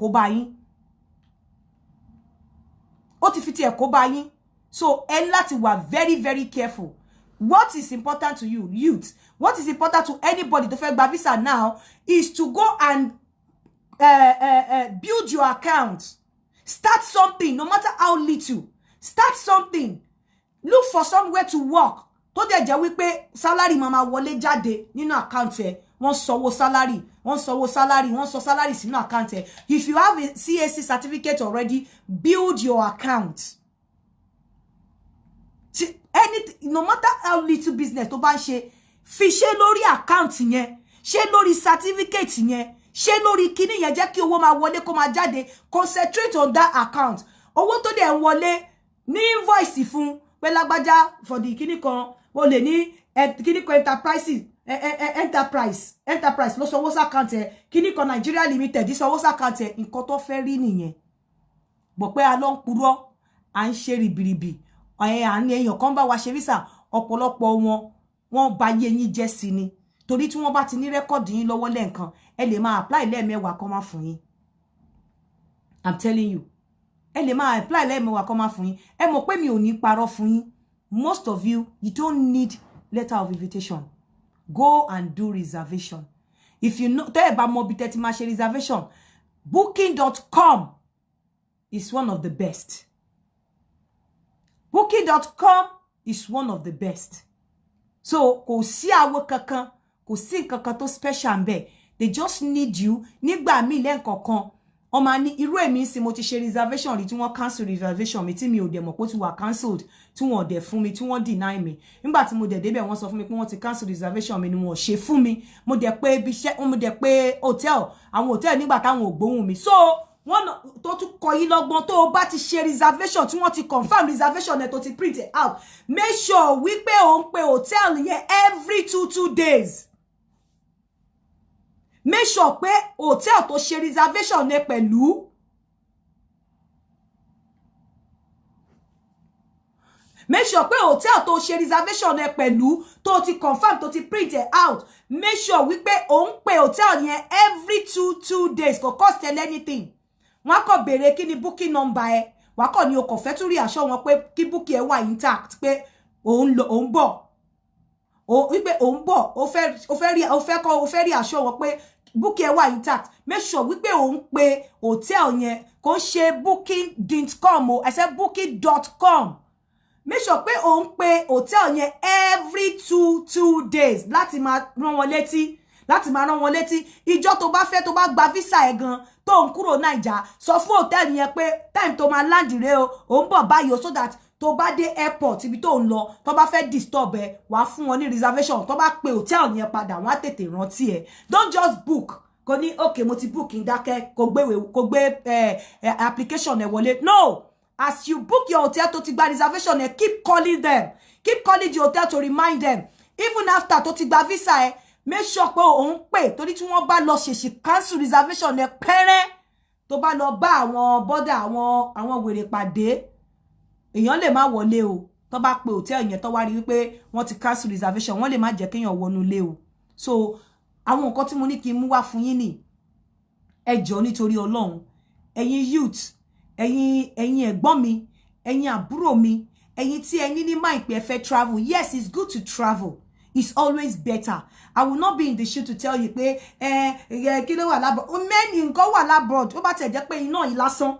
kó bá yín so ẹ láti wà very very careful what is important to you youth what is important to anybody tó fẹ́ gba visa now is to go and build your account start something no matter how little start something look for somewhere to work tó dẹ̀ jẹ́ wípé salary mama wọlé jáde nínú account ẹ wọ́n sanwó salary, wọ́n sanwó salary, wọ́n sọ salary sínú account ẹ. If you have a CAC certificate already, build your account. Anything, no matter how little business tó bá ń ṣe, fi ṣe lórí account yẹn, ṣe lórí certificate yẹn, ṣe lórí kíní yẹn, jẹ́ kí owó máa wọlé kó máa jáde. Concentrate on that account. Owó tó dẹ̀ ń wọlé ní invoice fún pé lágbájá for the kíní kan, o lè ní kíní kan enterprise ló sanwó account ẹ, kíní kan Nigeria Limited sanwó account ẹ, nǹkan tó fẹ́ rí nìyẹn. Bọ̀ pé a lọ ń purọ́, à ń ṣe ribiribi, àní èèyàn kan bá wa ṣe visa, ọ̀pọ̀lọpọ̀ wọn bá yé yín jẹ́ sí ni. Torí tí wọ́n bá ti ní record yín lọ́wọ́ lẹ́ǹkan, ẹ lè máa apply lẹ́ẹ̀mẹ́wàá kan máa fún yín. I'm telling you. Ẹ lè máa apply lẹ́ẹ̀mẹ́wàá kan máa fún yín. Ẹ mọ̀ pé mi ò ní parọ́ fún yín. Most of you don't need letter of invitation. Go and do reservation. If you know, tell about more biteti ma ṣe reservation. Booking.com is one of the best. Booking.com is one of the best. So, kò sí àwọ̀ kankan, kò sí nǹkankan tó special ńbẹ̀. They just need you. Nígbà míì lẹ́ǹkọ̀kan, wọ́n máa ní irú èmi sì mo ti ṣe reservation rí tí wọ́n cancel reservation mi tí mi ò dẹ̀ mọ̀ pé ó ti wà cancelled, tí wọ́n dẹ̀ fún mi, tí wọ́n deny mi. Nígbà tí mo dẹ̀ débẹ̀ wọ́n sọ fún mi pé wọ́n ti cancel reservation mi ni wọ́n ṣe fún mi. Mo dẹ̀ pé ibi iṣẹ́, mo dẹ̀ pé hotel, àwọn hotel nígbà táwọn ò gbóhùn mi. So, wọ́n tó tún kọ yín lọ́gbọ́n tó bá ti ṣe reservation tí wọ́n ti confirm reservation ẹ̀ tó ti print it out. Make sure wípé ó ń pe hotel yẹn every 2 days. Make sure pé hotel tó ṣe reservation ẹ pẹ̀lú. Make sure pé hotel tó ṣe reservation ẹ pẹ̀lú tó ti confirm tó ti print it out. Make sure wípé ó ń pe hotel yẹn every 2 days. Kò cost anything. Wọ́n kò béèrè kí ni booking number ẹ. Wọ́n kò ní o kò fẹ́ tún rí aṣọ wọn pé kí booking ẹ wà intact pé ó ń bọ̀. Ó wípé ó ń bọ̀, ó fẹ́ rí aṣọ wọn pé booking ẹ wà intact. Make sure wípé ó ń pe hotel yẹn kò ṣe booking.com o, I said booking.com. Make sure pé ó ń pe hotel yẹn every 2 days láti máa rán wọn létí. Ìjọ́ tó bá fẹ́ tó bá gba visa ẹ gan tó ń kúrò Naija, sọ fún hotel yẹn pé time tó máa land rẹ̀ o, ó ń bọ̀ báyìí so that tó bá dé airport ibi tó ń lọ, tó bá fẹ́ disturb ẹ, wá fún wọn ní reservation, tó bá pe hotel yẹn padà, wọ́n á tètè rántí ẹ. Don't just book. Kò ní okay mo ti book ń dákẹ́, kò gbé application ẹ wọlé. No. As you book your hotel tó ti gba reservation ẹ, keep calling them. Keep calling the hotel to remind them. Even after tó ti gba visa ẹ, make sure pé ó ń pè torí tí wọ́n bá lọ ṣèṣì cancel reservation ẹ pẹ́rẹ́ tó bá lọ bá àwọn border àwọn wèrè pàdé, èèyàn lè má wọlé o. Tó bá pe hotel yẹn tó wá rí wípé wọ́n ti cancel reservation, wọ́n lè má jẹ́ kéèyàn wọnú ilé o. So àwọn nǹkan tí mo ní kí n mú wá fún yín ni ẹ jọ̀ọ́ nítorí Ọlọ́run, ẹ̀yin youth, ẹ̀yin ẹ̀gbọ́n mi, ẹ̀yin àbúrò mi, ẹ̀yin tí ẹ̀yin ní mind pé ẹ fẹ́ travel. Yes, it's good to travel. It's always better. I will not be in the shoe to tell you pé kí ló wà labroad. Many nǹkan wà labroad. Tó bá tẹ̀ jẹ́ pé iná yìí lásán.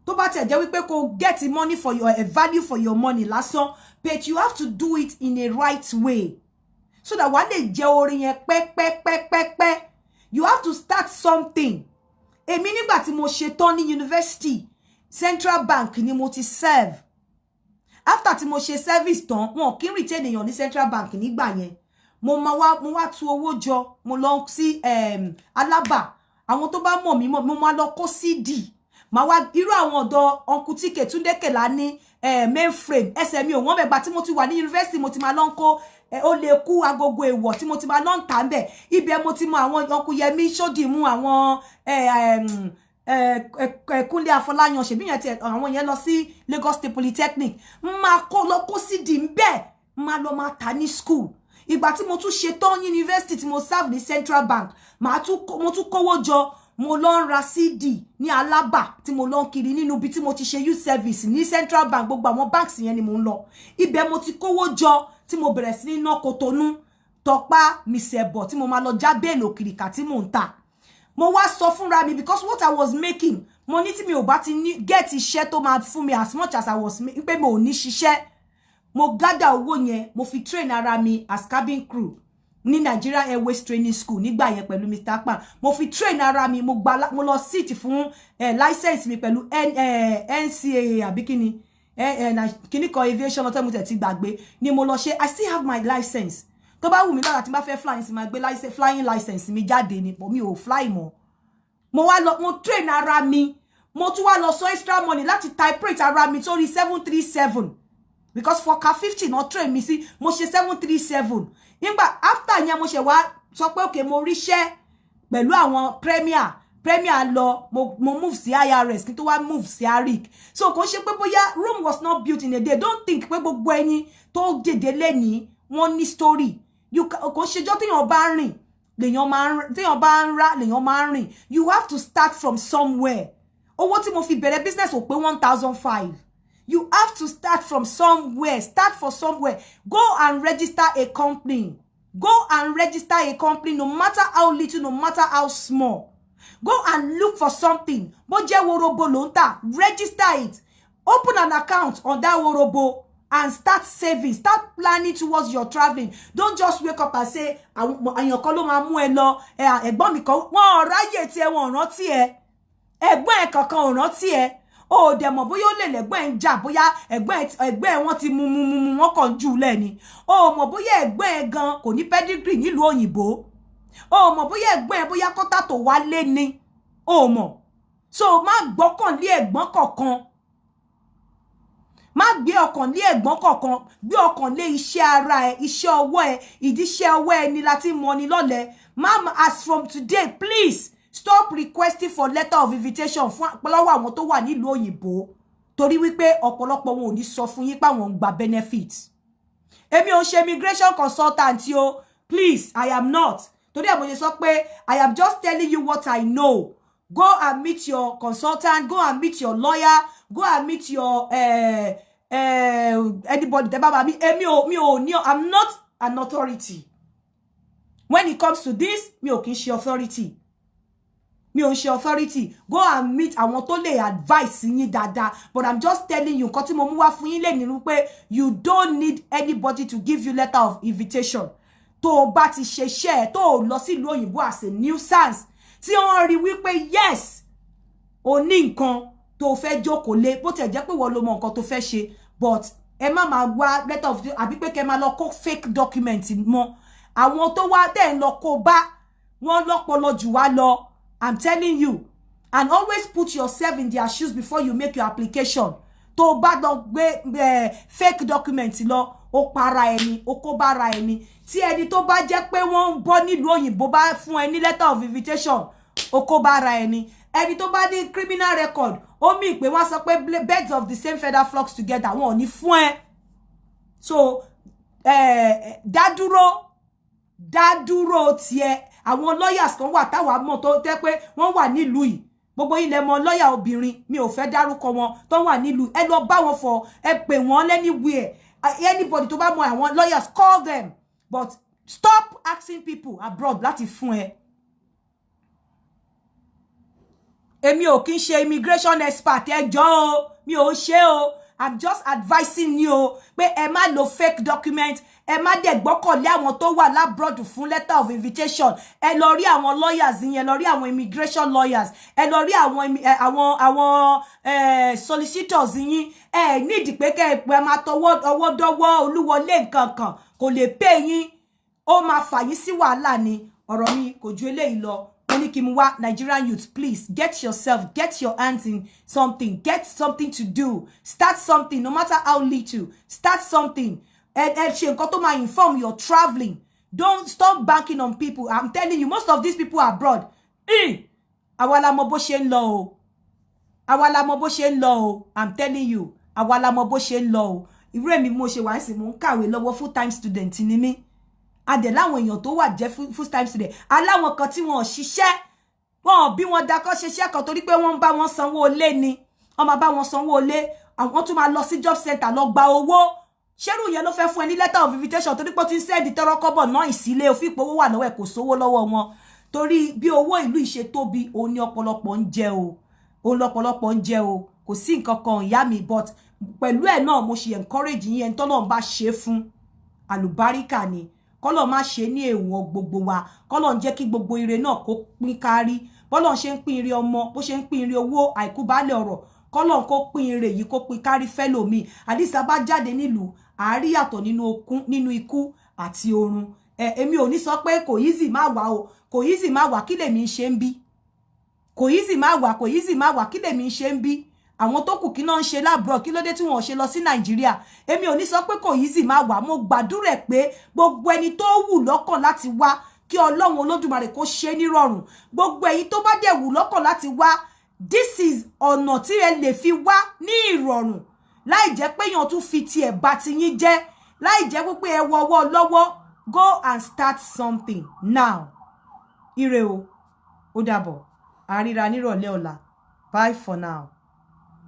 Tó bá tẹ̀ jẹ́ wípé kó get money for your value for your money lásán. But you have to do it in a right way. So that wàá lè jẹ orin yẹn pẹ́. You have to start something. Èmi nígbà tí mo ṣe tán ní university, Central Bank ni mo ti serve. After tí mo ṣe service tán, wọn kì í retain èèyàn ní Central Bank nígbà yẹn. Mo wá tú owó jọ, mo lọ sí Alaba. Àwọn tó bá mọ̀ mí mo máa lọ kó CD. Màá wá irú àwọn ọ̀dọ́ Uncle Tike Túndé Kèlání mainframe SME o wọ́n bẹ̀gbà tí mo ti wà ní university mo ti máa lọ kó ó lè kú agogo èwọ̀ tí mo ti máa lọ tà ńbẹ̀. Ibẹ̀ mo ti mọ àwọn Uncle Yẹmí Ṣódìmú àwọn Kúnlé Afọláyan ṣebí yẹn tí àwọn yẹn lọ sí Lagos State Polytechnic. Máa kó lọ kó CD ńbẹ̀, máa lọ máa tà ní school. Ìgbà tí mo tún ṣe tán university tí mo serve ní Central Bank, mo tún kówó jọ, mo lọ ń ra CD ní Alaba tí mo lọ ń kiri nínú bí tí mo ti ṣe youth service ní Central Bank, gbogbo àwọn banks yẹn ni mo ń lọ. Ibẹ̀ mo ti kówó jọ tí mo bẹ̀rẹ̀ sí ní ná Kotonu, Tọ́pá, Misebo tí mo máa lọ já bẹ́ẹ̀lì òkìrìkà tí mò ń tà. Mo wá sọ fúnra mi because what I was making, mo ní tí mi ò bá ti ní get iṣẹ́ tó máa fún mi as much as I was making, pé mo ò ní ṣiṣẹ́. Mo gather owó yẹn, mo fi train ara mi as cabin crew. ní Nigeria Airways Training School nígbà yẹn pẹ̀lú Mr. Akpan mo fi train ara mi mo lọ sit fún license mi pẹ̀lú NCAA àbí kíni kan aviation hotel mo ti gbàgbé ni mo lọ ṣe. I still have my license. Tó bá wù mí lára tí bá fẹ́ flying sí máa gbé license flying license mi jáde ni mi ò fly mọ́. Mo train ara mi. Mo tún wá lọ so extra money láti type ara mi sórí 737 because for car 50 no train mi sí mo ṣe 737 nígbà after yẹn mo ṣe wá sọ pé okay mo ríṣẹ́ pẹ̀lú àwọn premier lọ mo move sí IRS kí tó wá move sí ARIC so kò ṣe pé bóyá Rome was not built in a day. Don't think pé gbogbo ẹ̀yin tó dèdè lẹ́ni wọ́n ní story kò ṣe jọ́ téèyàn bá rìn lèèyàn máa ń rìn. You have to start from somewhere. Owó tí mo fi bẹ̀rẹ̀ business ò pé 1,500. You have to start from somewhere. Start for somewhere. Go and register a company. Go and register a company no matter how little, no matter how small. Go and look for something. Bó jẹ́ worobo ló ń tà, register it. Open an account on that worobo and start saving. Start planning towards your traveling. Don't just wake up and say, àyàn kan ló máa mú ẹ lọ, ẹ̀gbọ́n mi kan, wọ́n ráyè tí ẹ wọ́n rántí ẹ. Ẹ̀gbọ́n ẹ kankan ò rántí ẹ. O dẹ̀ mọ̀ bóyá ó lè lẹ́gbọ́n ẹ ń jà bóyá ẹ̀gbọ́n wọn ti mú wọn kàn jù lẹ́ni. O mọ̀ bóyá ẹ̀gbọ́n ẹ gan kò ní pedigree nílùú òyìnbó. O mọ̀ bóyá ẹ̀gbọ́n ẹ bóyá kọ́tà tó wá lé ni. O mọ̀. So má gbọ́kànlé ẹ̀gbọ́n kankan. Má gbé ọkàn lé ẹ̀gbọ́n kankan, gbé ọkàn lé iṣẹ́ ara ẹ, iṣẹ́ ọwọ́ ẹ, ìdíṣẹ́ ọwọ́ ẹ ni láti mọ̀ ni lọ́lẹ̀. Mama, as from today, please stop requesting for letter of invitation fún lọ́wọ́ àwọn tó wà nílùú òyìnbó torí wípé ọ̀pọ̀lọpọ̀ wọn ò ní sọ fún yín pé àwọn ń gba benefit. Èmi ò ṣe immigration consultant o, please, I am not. Torí àmọ́ ṣe sọ pé I am just telling you what I know. Go and meet your consultant, go and meet your lawyer, go and meet your anybody tẹ́ bá bá mi. I'm not an authority. When it comes to this, mi ò kì í ṣe authority. Mi ò ṣe authority. Go and meet àwọn tó lè advice yín dáadáa. But I'm just telling you, nǹkan tí mo mú wá fún yín lé nínú pé you don't need anybody to give you letter of invitation. Tó bá ti ṣe share, tó lọ sí ìlú òyìnbó as a nuisance. Tí wọ́n rí wípé yes, o ní nǹkan tó fẹ́ jókòó lé, bó tẹ̀ jẹ́ pé wọ́n ló mọ nǹkan tó fẹ́ ṣe, but ẹ má máa wá letter of àbí pé kẹ́ máa lọ kó fake document mọ́. Àwọn tó wá tẹ̀ ń lọ kó bá wọ́n lọ́pọlọ jù wá lọ. I'm telling you. And always put yourself in their shoes before you make your application. Tó bá lọ gbé fake document lọ, ó para ẹni, ó kó bára ẹni. Tí ẹni tó bá jẹ́ pé wọ́n ń bọ́ nílùú òyìnbó bá fún ẹ ní letter of invitation, ó kó bára ẹni. Ẹni tó bá ní criminal record, ó mì pé wọ́n sọ pé birds of the same feather flocks together, wọ́n ò ní fún ẹ. So, dádúró tiẹ̀. Àwọn lawyers kan wà táwa mọ̀ tó tẹ́ pé wọ́n wà nílùú yìí. Gbogbo ilẹ̀ mọ̀ lawyer obìnrin, mi ò fẹ́ dárúkọ wọn tó wà nílùú. Ẹ lọ bá wọn fọ̀, ẹ pè wọ́n anywhere. Anybody tó bá mọ̀ àwọn lawyers, call them. But stop asking people abroad láti fún ẹ. Èmi ò kì í ṣe immigration expert, ẹ jọ̀ọ́ o, mi ò ṣe o. I'm just advising you pé ẹ má lo fake document, ẹ má dẹ̀ gbọ́kànlé àwọn tó wà labroad fún letter of invitation. Ẹ lọ rí àwọn lawyers yín, ẹ lọ rí àwọn immigration lawyers, ẹ lọ rí àwọn solicitors yín. Ẹ need pé kẹ́ ẹ máa ọwọ́ dọ́wọ́ olúwọlé nǹkan kan kò lè pay yín. Ó máa fà yín sí wàhálà ni. Ọ̀rọ̀ mi kò ju eléyìí lọ. Nigerian youth, please get your hands in something, get something to do, start something, no matter how little, start something. And ṣe nǹkan tó máa inform your traveling. Don't stop banking on people. I'm telling you, most of these people are abroad. Àwa la mọ̀ bó ṣe ń lọ o. Àwa la mọ̀ bó ṣe ń lọ o. I'm telling you, àwa la mọ̀ bó ṣe ń lọ o. Irú èmi mo ṣe wá sí mo ń kàwé lọ́wọ́ full-time student ni mí. Adẹ̀ láwọn èèyàn tó wà jẹ́ full-time student. Aláwọn kan tí wọ́n ṣiṣẹ́, wọ́n bí wọ́n dákọ́ ṣiṣẹ́ kan torí pé wọ́n bá wọn sanwó ilé ni. Wọ́n máa bá wọn sanwó ilé, àwọn tún máa lọ sí job center lọ gba owó. Ṣẹ́rù yẹn ló fẹ́ fún ẹ ní letter of invitation torí pé ó ti ń send tọrọ kọ́bọ̀ náà ìsílé, ó fi pé owó wà lọ́wọ́ ẹ̀ kò sówó lọ́wọ́ wọn. Torí bí owó ìlú ìṣe tóbi, òun ni ọ̀pọ̀lọpọ̀ ń jẹ o. Òun lọ́pọ̀lọpọ̀ ń jẹ o. Kò sí nǹkan kan ìyá mi, but pẹ̀lú ẹ̀ náà mo ṣe encourage yín, ẹni tọ́lọ́run bá ṣe fún àlùbáríkà ni. kọ́lọ̀ má ṣe ní èèwọ̀ gbogbo wa kọ́lọ̀ ń jẹ́ kí gbogbo ire náà kó pín kárí bọ́lọ̀ ṣe ń pín ire ọmọ bó ṣe ń pín ire owó àìkú baálẹ̀ ọ̀rọ̀ kọ́lọ̀ kó pín ire yìí kó pín kárí fẹ́lòmíì àdìsá bá jáde nílùú àárí yàtọ̀ nínú ikú àti oorun èmi ò ní sọ pé kò easy má wà o kò easy má wà kí lèmi ń ṣe ń bí kò easy má wà kí lèmi ń ṣe ń bí àwọn tó kù kí náà ń ṣe láàbùrọ̀ kí ló dé tí wọn ò ṣe lọ sí Nàìjíríà èmi ò ní sọ pé kò easy má wà mo gbàdúrà pé gbogbo ẹni tó wù lọ́kàn láti wá kí Ọlọ́run Olódùmarè kó ṣe nírọ̀rùn gbogbo èyí tó bá dẹ̀ wù lọ́kàn láti wá this is ọ̀nà tí ẹ lè fi wá ní ìrọ̀rùn láì jẹ́ pé èèyàn tún fi tiẹ̀ bá ti yín jẹ́ láì jẹ́ pé ẹ wọ́wọ́ lọ́wọ́ go and start something now ire o ó dàbọ̀ àríra nírọ̀lẹ́ ọ̀la bye for now.